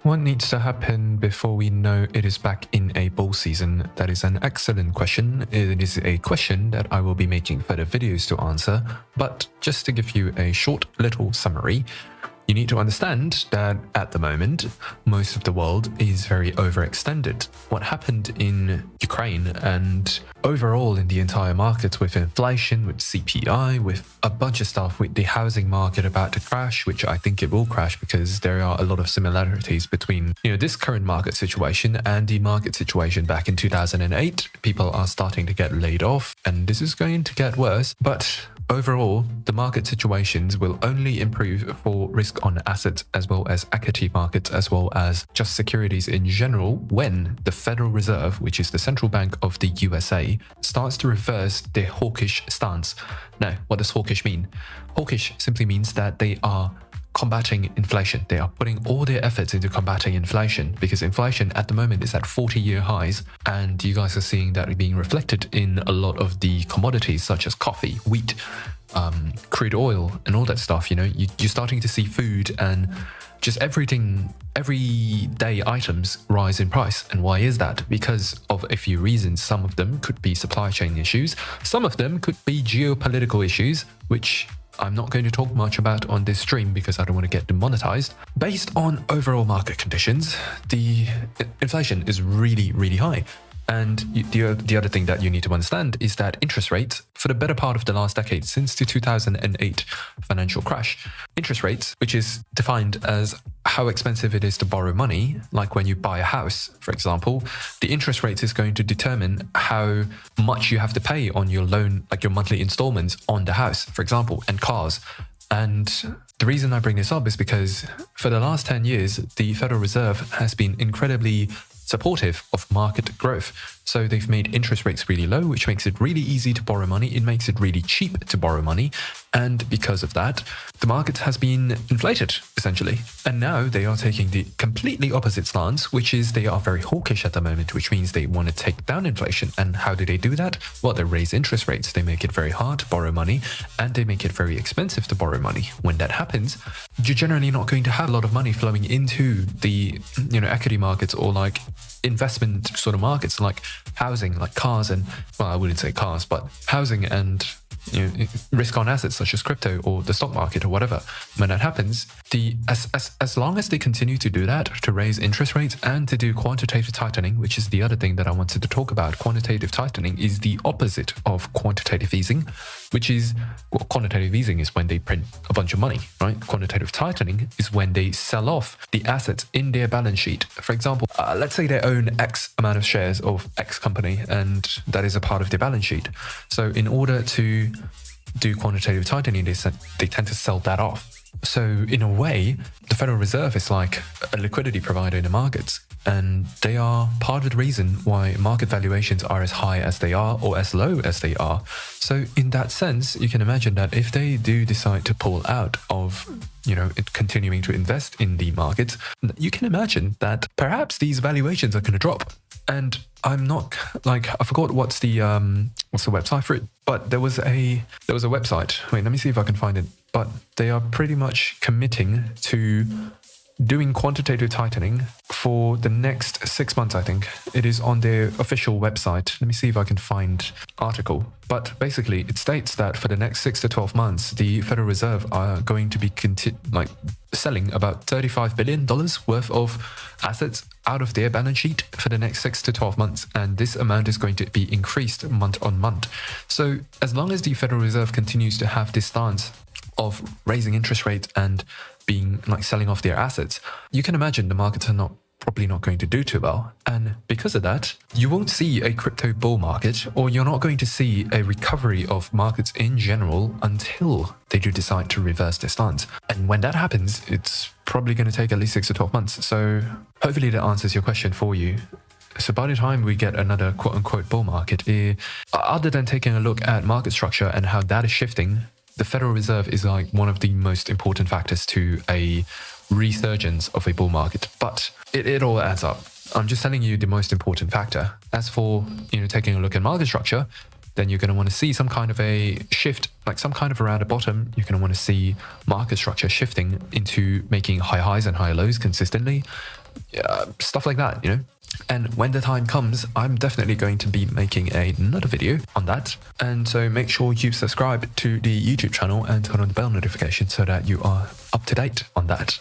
What needs to happen before we know it is back in a bull season? That is an excellent question. It is a question that I will be making further videos to answer, but just to give you a short little summary, you need to understand that at the moment, most of the world is very overextended. What happened in Ukraine and overall in the entire market with inflation, with CPI, with a bunch of stuff, with the housing market about to crash, which I think it will crash because there are a lot of similarities between, this current market situation and the market situation back in 2008. People are starting to get laid off and this is going to get worse, but overall, the market situations will only improve for risk on assets as well as equity markets as well as just securities in general when the Federal Reserve, which is the central bank of the USA, starts to reverse their hawkish stance. Now, what does hawkish mean? Hawkish simply means that they are combating inflation. They are putting all their efforts into combating inflation because inflation at the moment is at 40-year highs, and you guys are seeing that being reflected in a lot of the commodities such as coffee, wheat, crude oil and all that stuff. You're starting to see food and just everything, everyday items rise in price. And why is that? Because of a few reasons. Some of them could be supply chain issues. Some of them could be geopolitical issues, which I'm not going to talk much about on this stream because I don't want to get demonetized. Based on overall market conditions, the inflation is really, really high. And the other thing that you need to understand is that interest rates, for the better part of the last decade, since the 2008 financial crash, interest rates, which is defined as how expensive it is to borrow money, like when you buy a house, for example, the interest rate is going to determine how much you have to pay on your loan, like your monthly installments on the house, for example, and cars. And the reason I bring this up is because for the last 10 years, the Federal Reserve has been incredibly supportive of market growth. So they've made interest rates really low, which makes it really easy to borrow money. It makes it really cheap to borrow money. And because of that, the market has been inflated, essentially. And now they are taking the completely opposite stance, which is they are very hawkish at the moment, which means they want to take down inflation. And how do they do that? Well, they raise interest rates. They make it very hard to borrow money and they make it very expensive to borrow money. When that happens, you're generally not going to have a lot of money flowing into the, equity markets or like investment sort of markets like housing, like cars and, well, I wouldn't say cars, but housing and risk on assets such as crypto or the stock market or whatever. When that happens, as long as they continue to do that, to raise interest rates and to do quantitative tightening, which is the other thing that I wanted to talk about. Quantitative tightening is the opposite of quantitative easing, which is, quantitative easing is when they print a bunch of money, right? Quantitative tightening is when they sell off the assets in their balance sheet. For example, let's say they own X amount of shares of X company and that is a part of their balance sheet. So in order to do quantitative tightening, they tend to sell that off. So in a way, the Federal Reserve is like a liquidity provider in the markets, and they are part of the reason why market valuations are as high as they are or as low as they are. So in that sense, you can imagine that if they do decide to pull out of continuing to invest in the markets, you can imagine that perhaps these valuations are going to drop. And I'm not like, I forgot what's the website for it, but there was a website. Wait, let me see if I can find it. But they are pretty much committing to doing quantitative tightening for the next 6 months, I think. It is on their official website. Let me see if I can find article. But basically, it states that for the next 6 to 12 months, the Federal Reserve are going to be selling about $35 billion worth of assets out of their balance sheet for the next 6 to 12 months. And this amount is going to be increased month on month. So as long as the Federal Reserve continues to have this stance of raising interest rates and being selling off their assets, you can imagine the markets are probably not going to do too well. And because of that, you won't see a crypto bull market, or you're not going to see a recovery of markets in general until they do decide to reverse their stance. And when that happens, it's probably going to take at least 6 to 12 months. So hopefully that answers your question for you. So by the time we get another quote-unquote bull market, other than taking a look at market structure and how that is shifting, the Federal Reserve is like one of the most important factors to a resurgence of a bull market. But it all adds up. I'm just telling you the most important factor. As for taking a look at market structure, then you're going to want to see some kind of a shift, like some kind of around the bottom. You're going to want to see market structure shifting into making high highs and high lows consistently. stuff like that, you know? And when the time comes, I'm definitely going to be making another video on that. And so make sure you subscribe to the YouTube channel and turn on the bell notification so that you are up to date on that.